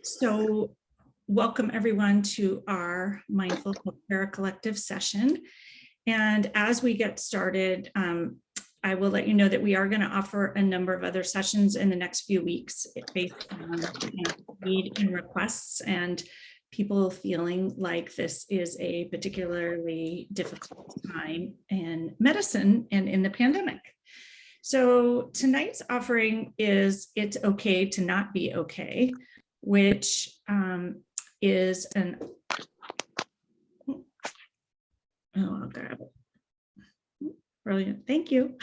So welcome everyone to our Mindful Healthcare Collective session. And as we get started, I will let you know that we are going to offer a number of other sessions in the next few weeks based on need and requests and people feeling like this is a particularly difficult time in medicine and in the pandemic. So tonight's offering is It's Okay to Not Be Okay, which is an, I'll grab it. Brilliant, thank you.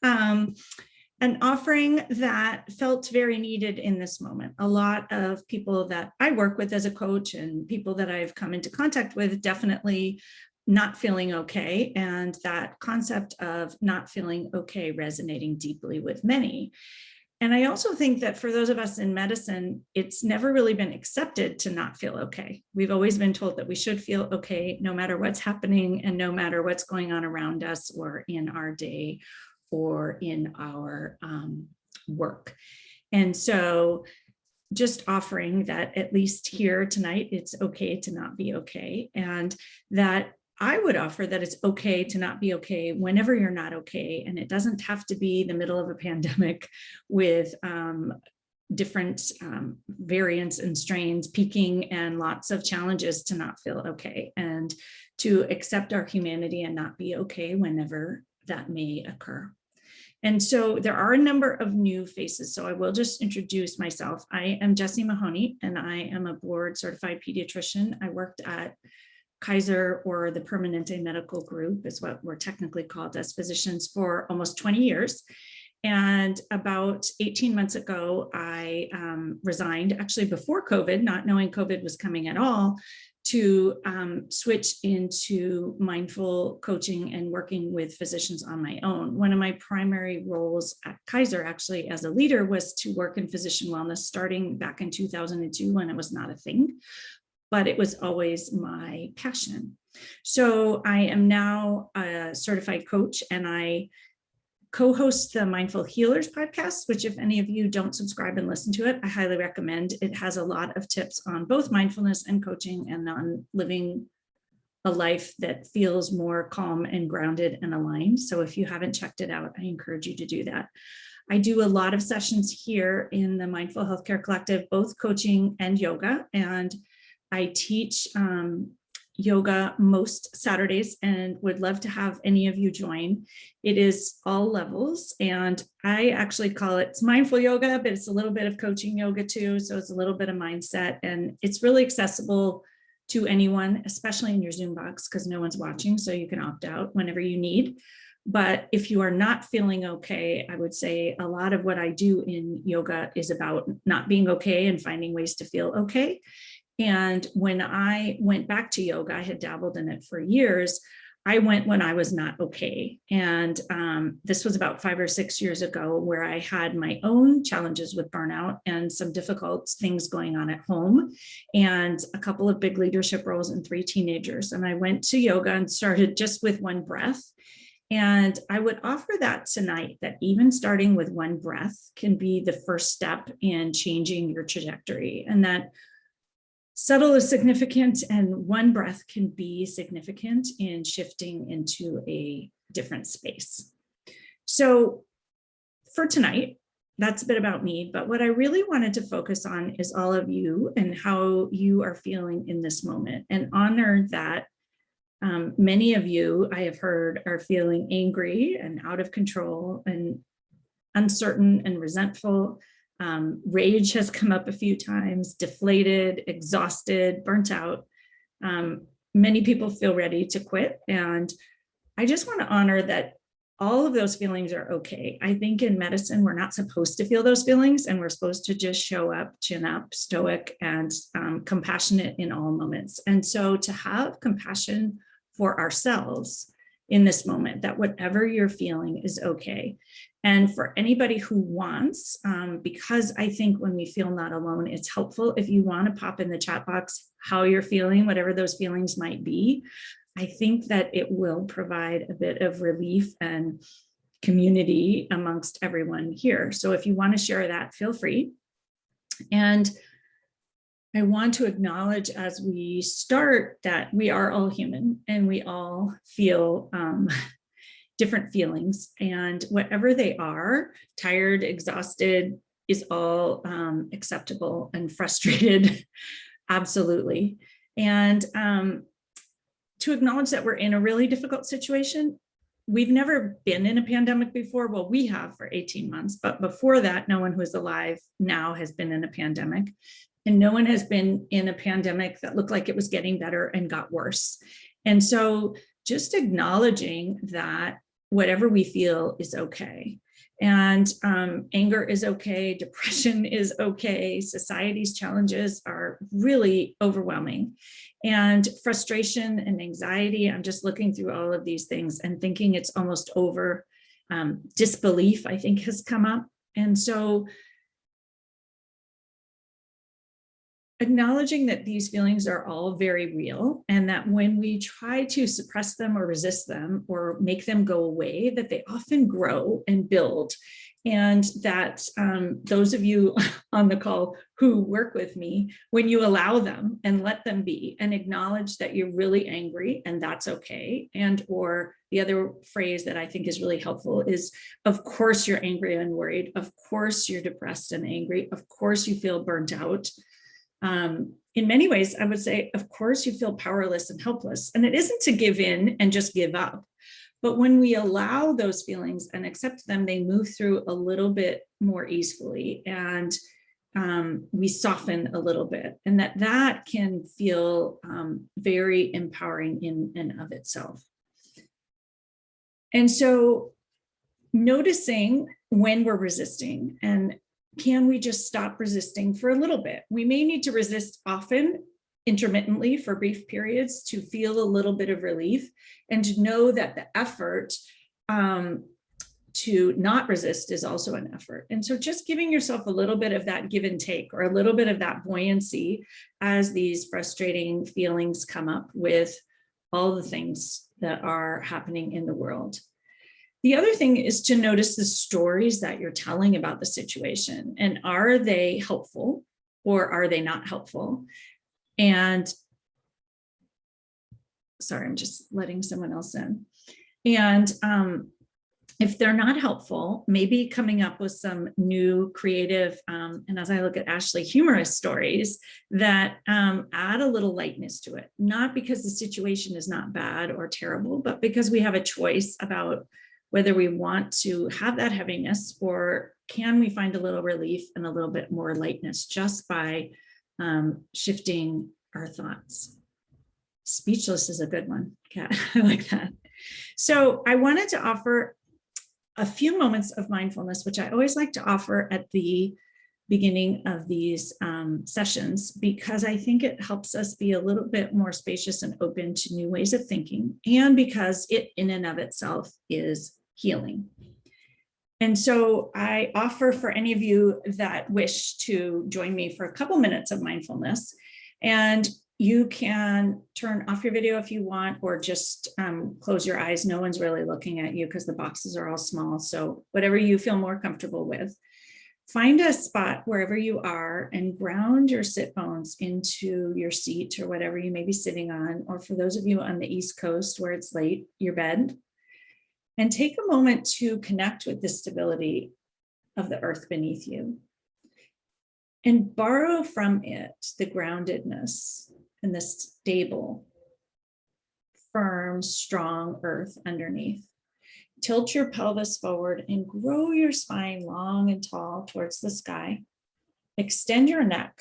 An offering that felt very needed in this moment. A lot of people that I work with as a coach and people that I've come into contact with definitely not feeling okay, and that concept of not feeling okay resonating deeply with many. And I also think that for those of us in medicine, it's never really been accepted to not feel okay. We've always been told that we should feel okay no matter what's happening and no matter what's going on around us or in our day or in our work. And so just offering that at least here tonight, it's okay to not be okay. And that I would offer that it's okay to not be okay whenever you're not okay. And it doesn't have to be the middle of a pandemic with different variants and strains peaking and lots of challenges to not feel okay, and to accept our humanity and not be okay whenever that may occur. And so there are a number of new faces. So I will just introduce myself. I am Jessie Mahoney, and I am a board certified pediatrician. I worked at Kaiser, or the Permanente Medical Group is what we're technically called as physicians, for almost 20 years. And about 18 months ago, I resigned, actually before COVID, not knowing COVID was coming at all, to switch into mindful coaching and working with physicians on my own. One of my primary roles at Kaiser, actually as a leader, was to work in physician wellness starting back in 2002 when it was not a thing, but it was always my passion. So I am now a certified coach, and I co-host the Mindful Healers podcast, which if any of you don't subscribe and listen to it, I highly recommend. It has a lot of tips on both mindfulness and coaching and on living a life that feels more calm and grounded and aligned. So if you haven't checked it out, I encourage you to do that. I do a lot of sessions here in the Mindful Healthcare Collective, both coaching and yoga, and I teach yoga most Saturdays and would love to have any of you join. It is all levels, and I actually call it, it's mindful yoga, but it's a little bit of coaching yoga too. So it's a little bit of mindset, and it's really accessible to anyone, especially in your Zoom box, because no one's watching, so you can opt out whenever you need. But if you are not feeling okay, I would say a lot of what I do in yoga is about not being okay and finding ways to feel okay. And when I went back to yoga, I had dabbled in it for years. I went when I was not okay. And this was about 5 or 6 years ago, where I had my own challenges with burnout and some difficult things going on at home, and a couple of big leadership roles and 3 teenagers. And I went to yoga and started just with one breath. And I would offer that tonight, that even starting with one breath can be the first step in changing your trajectory, and that subtle is significant, and one breath can be significant in shifting into a different space. So for tonight, that's a bit about me, but what I really wanted to focus on is all of you and how you are feeling in this moment, and honor that many of you, I have heard, are feeling angry and out of control and uncertain and resentful. Rage has come up a few times, deflated, exhausted, burnt out. Many people feel ready to quit. And I just want to honor that all of those feelings are okay. I think in medicine, we're not supposed to feel those feelings, and we're supposed to just show up, chin up, stoic, and compassionate in all moments. And so to have compassion for ourselves in this moment, that whatever you're feeling is okay. And for anybody who wants, because I think when we feel not alone, it's helpful if you want to pop in the chat box how you're feeling, whatever those feelings might be. I think that it will provide a bit of relief and community amongst everyone here. So if you want to share that, feel free. And I want to acknowledge as we start that we are all human and we all feel different feelings, and whatever they are, tired, exhausted, is all acceptable, and frustrated, absolutely. And to acknowledge that we're in a really difficult situation. We've never been in a pandemic before. Well, we have for 18 months, but before that, no one who's alive now has been in a pandemic. And no one has been in a pandemic that looked like it was getting better and got worse. And so just acknowledging that whatever we feel is okay. And anger is okay, depression is okay, society's challenges are really overwhelming. And frustration and anxiety, I'm just looking through all of these things and thinking it's almost over. Disbelief, I think, has come up. And so acknowledging that these feelings are all very real, and that when we try to suppress them or resist them or make them go away, that they often grow and build. And that those of you on the call who work with me, when you allow them and let them be and acknowledge that you're really angry and that's okay. And or the other phrase that I think is really helpful is, of course you're angry and worried. Of course you're depressed and angry. Of course you feel burnt out. In many ways, I would say, of course you feel powerless and helpless. And it isn't to give in and just give up. But when we allow those feelings and accept them, they move through a little bit more easily, and we soften a little bit, and that can feel very empowering in and of itself. And so noticing when we're resisting, and can we just stop resisting for a little bit? We may need to resist often, intermittently for brief periods, to feel a little bit of relief, and to know that the effort to not resist is also an effort. And so just giving yourself a little bit of that give and take, or a little bit of that buoyancy as these frustrating feelings come up with all the things that are happening in the world. The other thing is to notice the stories that you're telling about the situation, and are they helpful or are they not helpful? And sorry, I'm just letting someone else in. And if they're not helpful, maybe coming up with some new creative, and as I look at Ashley, humorous stories that add a little lightness to it, not because the situation is not bad or terrible, but because we have a choice about whether we want to have that heaviness, or can we find a little relief and a little bit more lightness just by shifting our thoughts. Speechless is a good one, Kat. I like that. So I wanted to offer a few moments of mindfulness, which I always like to offer at the beginning of these sessions, because I think it helps us be a little bit more spacious and open to new ways of thinking, and because it in and of itself is healing. And so I offer for any of you that wish to join me for a couple minutes of mindfulness, and you can turn off your video if you want, or just close your eyes. No one's really looking at you because the boxes are all small. So whatever you feel more comfortable with. Find a spot wherever you are and ground your sit bones into your seat or whatever you may be sitting on, or for those of you on the East Coast where it's late, your bed. And take a moment to connect with the stability of the earth beneath you, and borrow from it the groundedness and the stable, firm, strong earth underneath. Tilt your pelvis forward and grow your spine long and tall towards the sky. Extend your neck.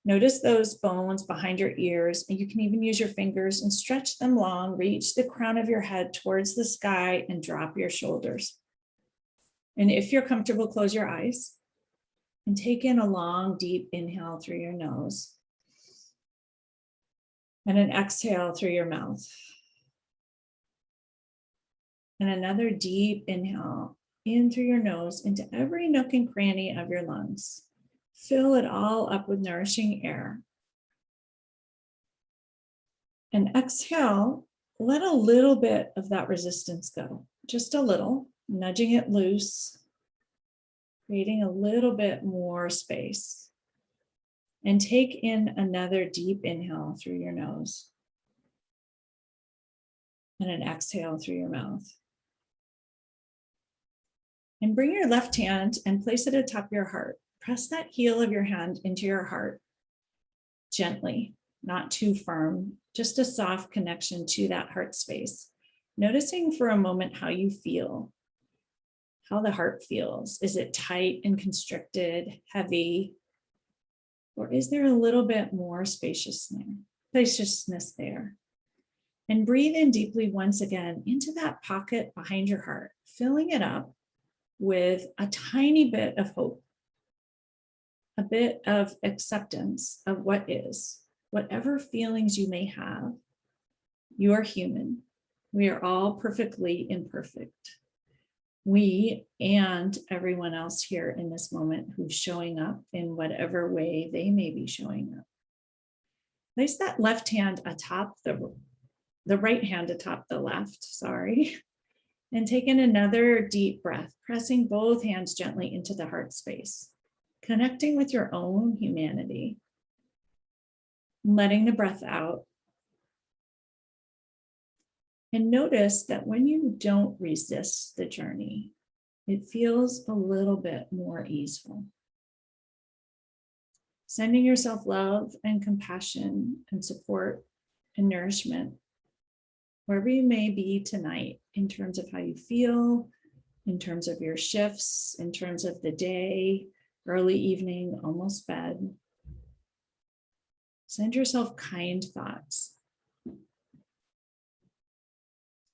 Notice those bones behind your ears, and you can even use your fingers and stretch them long. Reach the crown of your head towards the sky and drop your shoulders. And if you're comfortable, close your eyes and take in a long, deep inhale through your nose and an exhale through your mouth. And another deep inhale in through your nose into every nook and cranny of your lungs. Fill it all up with nourishing air. And exhale, let a little bit of that resistance go, just a little, nudging it loose, creating a little bit more space. And take in another deep inhale through your nose. And an exhale through your mouth. And bring your left hand and place it atop your heart. Press that heel of your hand into your heart gently, not too firm, just a soft connection to that heart space. Noticing for a moment how you feel, how the heart feels. Is it tight and constricted, heavy? Or is there a little bit more spaciousness there? And breathe in deeply once again into that pocket behind your heart, filling it up with a tiny bit of hope, a bit of acceptance of what is. Whatever feelings you may have, you are human. We are all perfectly imperfect. We and everyone else here in this moment who's showing up in whatever way they may be showing up. Place that left hand atop the right hand atop the left, and take in another deep breath, pressing both hands gently into the heart space, connecting with your own humanity, letting the breath out. And notice that when you don't resist the journey, it feels a little bit more easeful. Sending yourself love and compassion and support and nourishment wherever you may be tonight, in terms of how you feel, in terms of your shifts, in terms of the day, early evening, almost bed. Send yourself kind thoughts.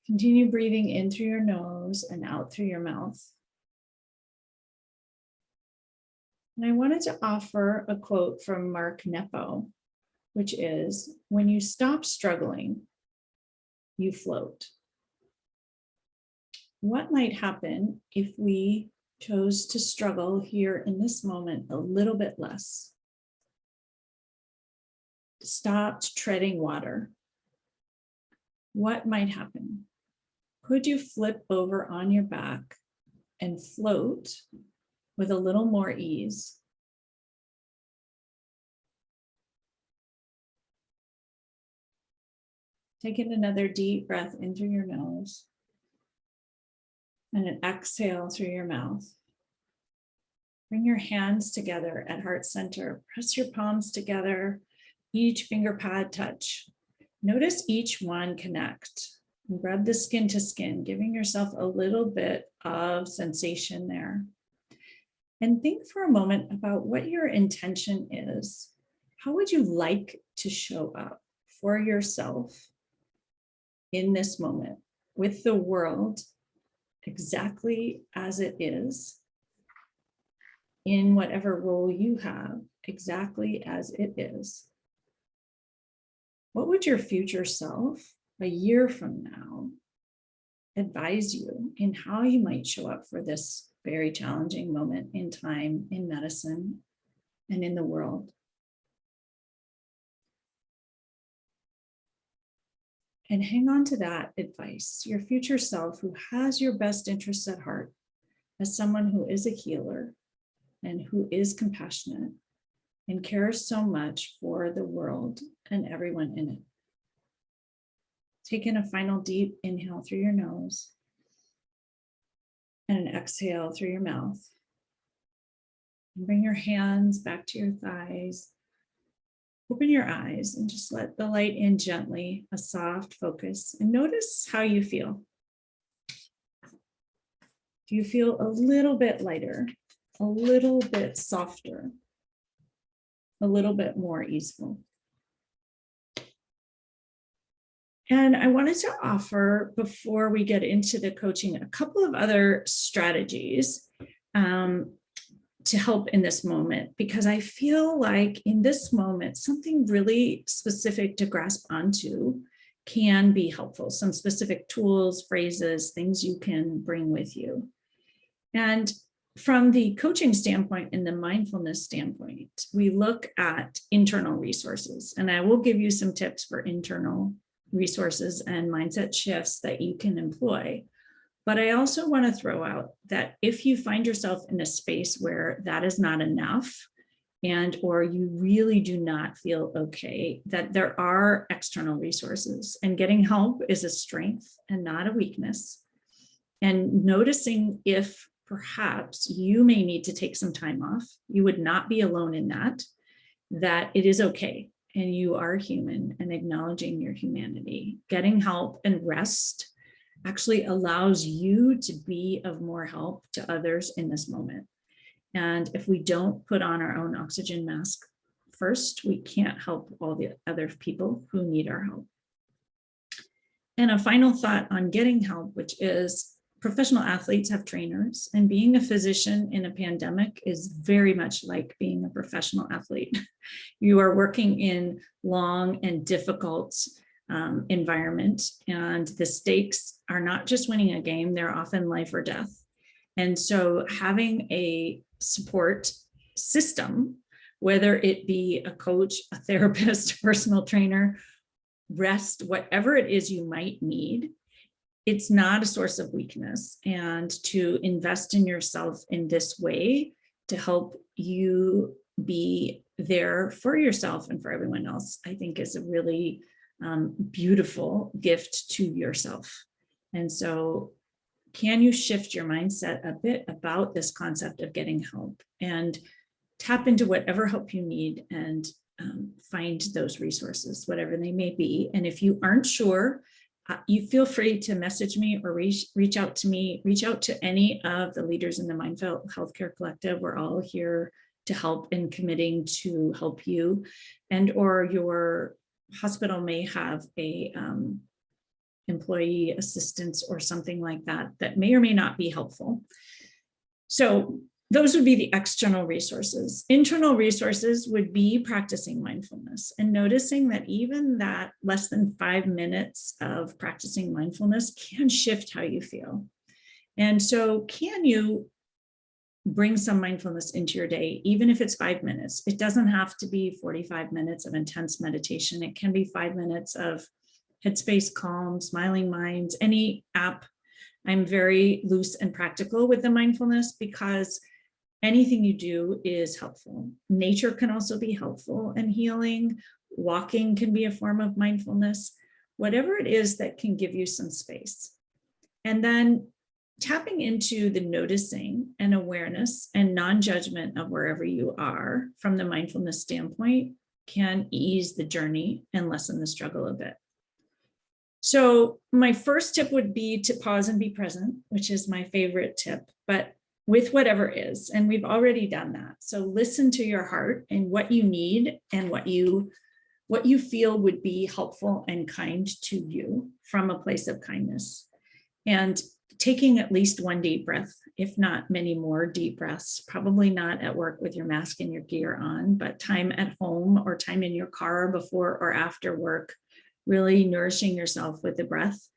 Continue breathing in through your nose and out through your mouth. And I wanted to offer a quote from Mark Nepo, which is, when you stop struggling, you float. What might happen if we chose to struggle here in this moment a little bit less? Stopped treading water. What might happen? Could you flip over on your back and float with a little more ease? Take in another deep breath in through your nose and an exhale through your mouth. Bring your hands together at heart center. Press your palms together, each finger pad touch. Notice each one connect. And rub the skin to skin, giving yourself a little bit of sensation there. And think for a moment about what your intention is. How would you like to show up for yourself in this moment with the world exactly as it is, in whatever role you have, exactly as it is? What would your future self, a year from now, advise you in how you might show up for this very challenging moment in time, in medicine, and in the world? And hang on to that advice, your future self who has your best interests at heart, as someone who is a healer and who is compassionate and cares so much for the world and everyone in it. Take in a final deep inhale through your nose and an exhale through your mouth. And bring your hands back to your thighs. Open your eyes and just let the light in gently, a soft focus, and notice how you feel. Do you feel a little bit lighter, a little bit softer, a little bit more easeful? And I wanted to offer, before we get into the coaching, a couple of other strategies to help in this moment, because I feel like in this moment, something really specific to grasp onto can be helpful. Some specific tools, phrases, things you can bring with you. And from the coaching standpoint and the mindfulness standpoint, we look at internal resources, and I will give you some tips for internal resources and mindset shifts that you can employ. But I also want to throw out that if you find yourself in a space where that is not enough and or you really do not feel okay, that there are external resources, and getting help is a strength and not a weakness. And noticing if perhaps you may need to take some time off, you would not be alone in that it is okay and you are human, and acknowledging your humanity. Getting help and rest actually allows you to be of more help to others in this moment. And if we don't put on our own oxygen mask first, we can't help all the other people who need our help. And a final thought on getting help, which is professional athletes have trainers, and being a physician in a pandemic is very much like being a professional athlete. You are working in long and difficult environment, and the stakes are not just winning a game, they're often life or death. And so having a support system, whether it be a coach, a therapist, personal trainer, rest, whatever it is you might need, it's not a source of weakness. And to invest in yourself in this way to help you be there for yourself and for everyone else, I think is a really beautiful gift to yourself. And so can you shift your mindset a bit about this concept of getting help and tap into whatever help you need, and find those resources, whatever they may be. And if you aren't sure, you feel free to message me or reach out to me, reach out to any of the leaders in the Mindful Healthcare Collective. We're all here to help and committing to help you, and or your hospital may have a employee assistance or something like that that may or may not be helpful. So those would be the external resources. Internal resources would be practicing mindfulness and noticing that even that less than 5 minutes of practicing mindfulness can shift how you feel. And so can you bring some mindfulness into your day, even if it's 5 minutes? It doesn't have to be 45 minutes of intense meditation. It can be 5 minutes of Headspace, Calm, Smiling Minds, any app. I'm very loose and practical with the mindfulness because anything you do is helpful. Nature can also be helpful and healing. Walking can be a form of mindfulness. Whatever it is that can give you some space. And then tapping into the noticing and awareness and non-judgment of wherever you are from the mindfulness standpoint can ease the journey and lessen the struggle a bit. So my first tip would be to pause and be present, which is my favorite tip, but with whatever is, and we've already done that. So listen to your heart and what you need and what you feel would be helpful and kind to you from a place of kindness. And taking at least one deep breath, if not many more deep breaths, probably not at work with your mask and your gear on, but time at home or time in your car before or after work, really nourishing yourself with the breath,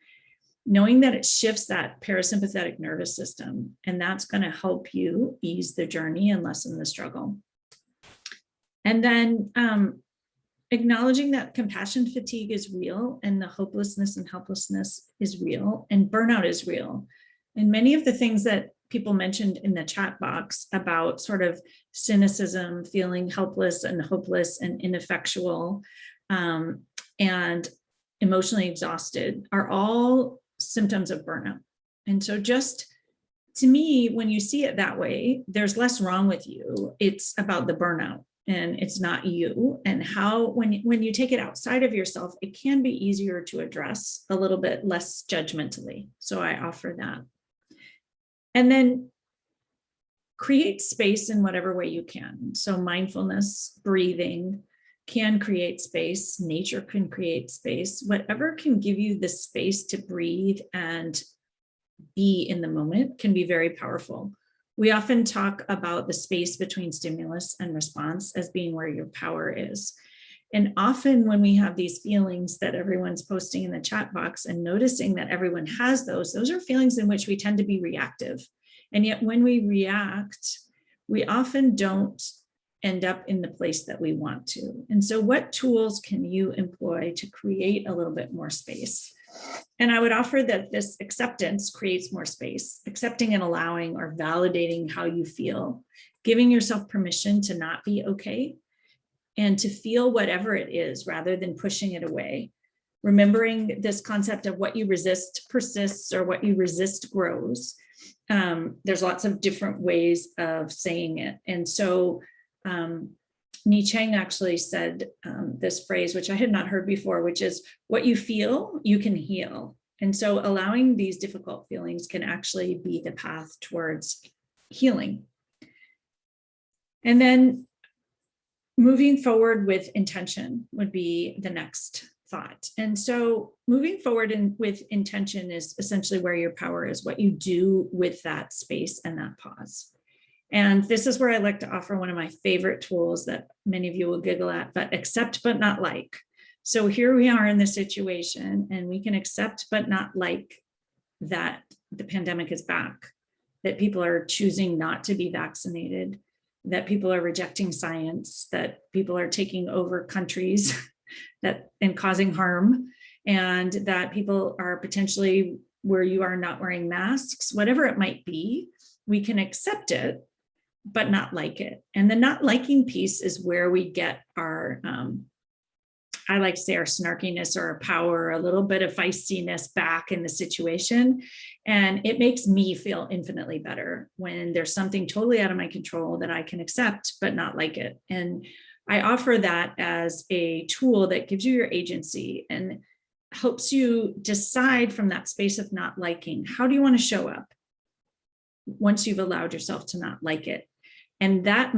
knowing that it shifts that parasympathetic nervous system, and that's going to help you ease the journey and lessen the struggle. And then acknowledging that compassion fatigue is real, and the hopelessness and helplessness is real, and burnout is real. And many of the things that people mentioned in the chat box about sort of cynicism, feeling helpless and hopeless and ineffectual, and emotionally exhausted are all symptoms of burnout. And so just to me, when you see it that way, there's less wrong with you. It's about the burnout and it's not you. And how, when you take it outside of yourself, it can be easier to address a little bit less judgmentally. So I offer that. And then create space in whatever way you can. So mindfulness, breathing can create space. Nature can create space. Whatever can give you the space to breathe and be in the moment can be very powerful. We often talk about the space between stimulus and response as being where your power is. And often when we have these feelings that everyone's posting in the chat box and noticing that everyone has those are feelings in which we tend to be reactive. And yet when we react, we often don't end up in the place that we want to. And so what tools can you employ to create a little bit more space? And I would offer that this acceptance creates more space. Accepting and allowing or validating how you feel giving yourself permission to not be okay and to feel whatever it is rather than pushing it away. Remembering this concept of what you resist persists, or what you resist grows. There's lots of different ways of saying it. And so Ni Chang actually said this phrase, which I had not heard before, which is, what you feel, you can heal. And so allowing these difficult feelings can actually be the path towards healing. And then moving forward with intention would be the next thought. And so moving forward with intention is essentially where your power is, what you do with that space and that pause. And this is where I like to offer one of my favorite tools that many of you will giggle at, but accept but not like. So here we are in this situation, and we can accept but not like that the pandemic is back, that people are choosing not to be vaccinated, that people are rejecting science, that people are taking over countries and causing harm, and that people are potentially where you are not wearing masks, whatever it might be. We can accept it but not like it. And the not liking piece is where we get our, I like to say, our snarkiness or our power, a little bit of feistiness back in the situation. And it makes me feel infinitely better when there's something totally out of my control that I can accept but not like it. And I offer that as a tool that gives you your agency and helps you decide from that space of not liking, how do you want to show up once you've allowed yourself to not like it? And that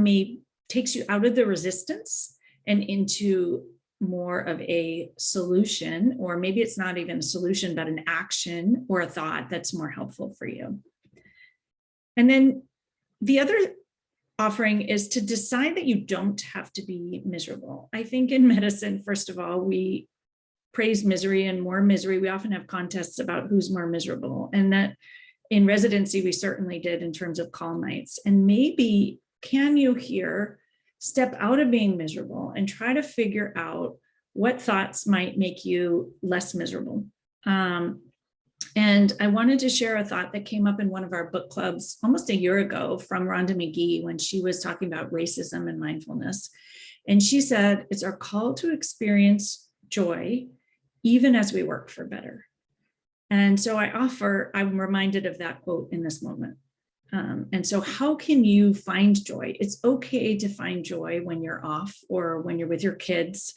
takes you out of the resistance and into more of a solution, or maybe it's not even a solution, but an action or a thought that's more helpful for you. And then the other offering is to decide that you don't have to be miserable. I think in medicine, first of all, we praise misery and more misery. We often have contests about who's more miserable, and that in residency, we certainly did in terms of call nights. And maybe can you here step out of being miserable and try to figure out what thoughts might make you less miserable. And I wanted to share a thought that came up in one of our book clubs almost a year ago from Rhonda McGee when she was talking about racism and mindfulness. And she said, it's our call to experience joy even as we work for better. And so I'm reminded of that quote in this moment. And so how can you find joy? It's okay to find joy when you're off or when you're with your kids.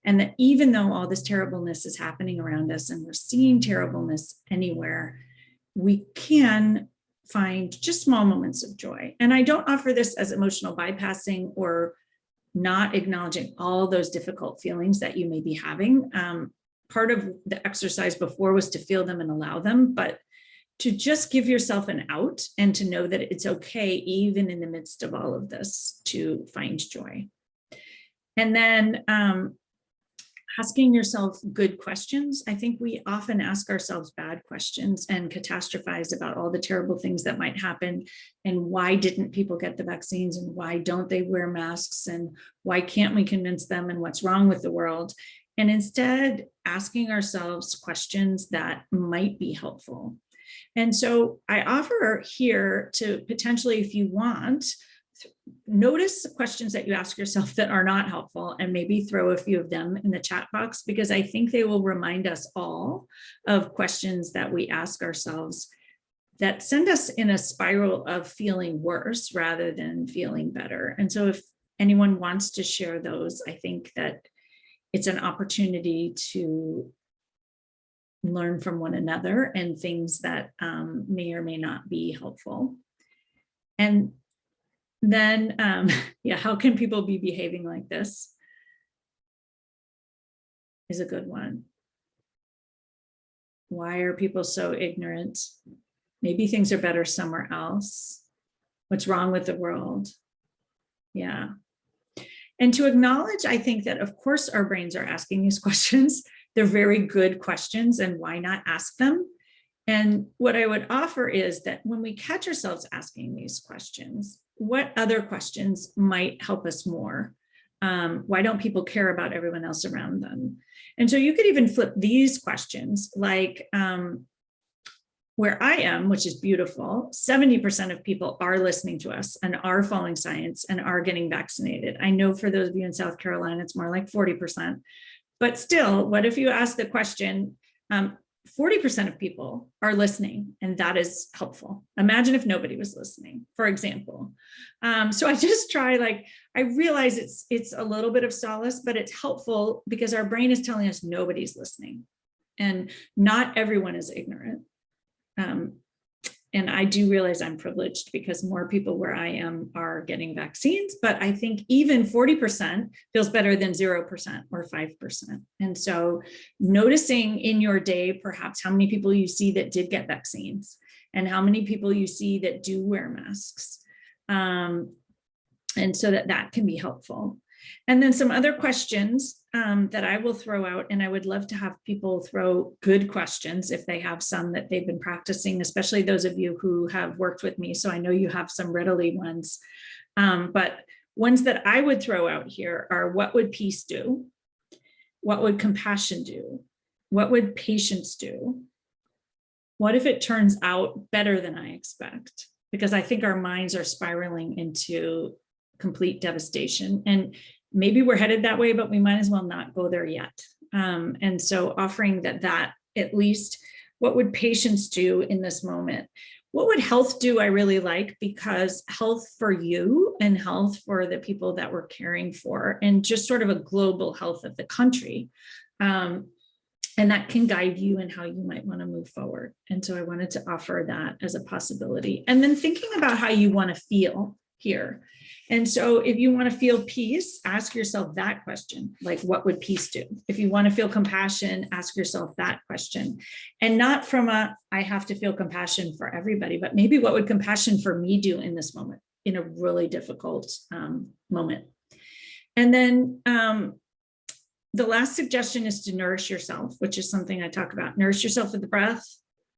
And that even though all this terribleness is happening around us and we're seeing terribleness anywhere, we can find just small moments of joy. And I don't offer this as emotional bypassing or not acknowledging all those difficult feelings that you may be having. Part of the exercise before was to feel them and allow them, but to just give yourself an out and to know that it's okay, even in the midst of all of this, to find joy. And then asking yourself good questions. I think we often ask ourselves bad questions and catastrophize about all the terrible things that might happen. And why didn't people get the vaccines? And why don't they wear masks? And why can't we convince them? And what's wrong with the world? And instead asking ourselves questions that might be helpful. And so I offer here to potentially, if you want, notice the questions that you ask yourself that are not helpful and maybe throw a few of them in the chat box, because I think they will remind us all of questions that we ask ourselves that send us in a spiral of feeling worse rather than feeling better. And so if anyone wants to share those, I think that it's an opportunity to learn from one another and things that may or may not be helpful. And then, how can people be behaving like this? Is a good one. Why are people so ignorant? Maybe things are better somewhere else. What's wrong with the world? Yeah. And to acknowledge, I think that of course our brains are asking these questions. They're very good questions, and why not ask them? And what I would offer is that when we catch ourselves asking these questions, what other questions might help us more? Why don't people care about everyone else around them? And so you could even flip these questions like, where I am, which is beautiful, 70% of people are listening to us and are following science and are getting vaccinated. I know for those of you in South Carolina, it's more like 40%. But still, what if you ask the question, 40% of people are listening, and that is helpful. Imagine if nobody was listening, for example. So I just try, like, I realize it's a little bit of solace, but it's helpful because our brain is telling us nobody's listening and not everyone is ignorant. And I do realize I'm privileged because more people where I am are getting vaccines, but I think even 40% feels better than 0% or 5%. And so noticing in your day, perhaps how many people you see that did get vaccines and how many people you see that do wear masks. And so that can be helpful. And then some other questions that I will throw out, and I would love to have people throw good questions if they have some that they've been practicing, especially those of you who have worked with me. So I know you have some readily ones, but ones that I would throw out here are: what would peace do? What would compassion do? What would patience do? What if it turns out better than I expect? Because I think our minds are spiraling into complete devastation, and maybe we're headed that way, but we might as well not go there yet. And so offering that at least, what would patience do in this moment? What would health do? I really like, because health for you and health for the people that we're caring for, and just sort of a global health of the country. And that can guide you in how you might want to move forward. And so I wanted to offer that as a possibility. And then thinking about how you want to feel here. And so if you want to feel peace, ask yourself that question, like, what would peace do? If you want to feel compassion, ask yourself that question. And not from I have to feel compassion for everybody, but maybe what would compassion for me do in this moment, in a really difficult moment? And then the last suggestion is to nourish yourself, which is something I talk about. Nourish yourself with the breath,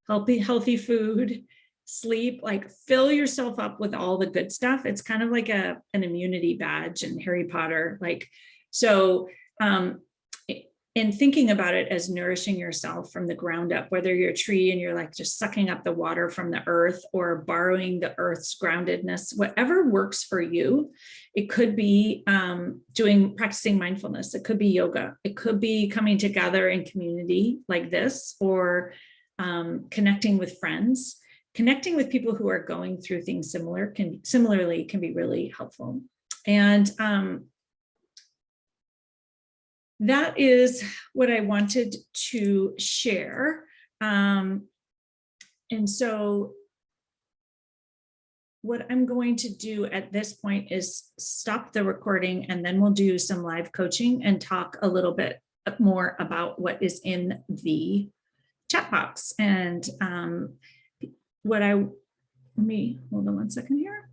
healthy food, sleep, like fill yourself up with all the good stuff. It's kind of like an immunity badge in Harry Potter. Like, so, and thinking about it as nourishing yourself from the ground up, whether you're a tree and you're like just sucking up the water from the earth, or borrowing the earth's groundedness, whatever works for you. It could be practicing mindfulness. It could be yoga. It could be coming together in community like this, or connecting with friends. Connecting with people who are going through things similarly can be really helpful. And that is what I wanted to share. And so what I'm going to do at this point is stop the recording, and then we'll do some live coaching and talk a little bit more about what is in the chat box. And let me hold on one second here.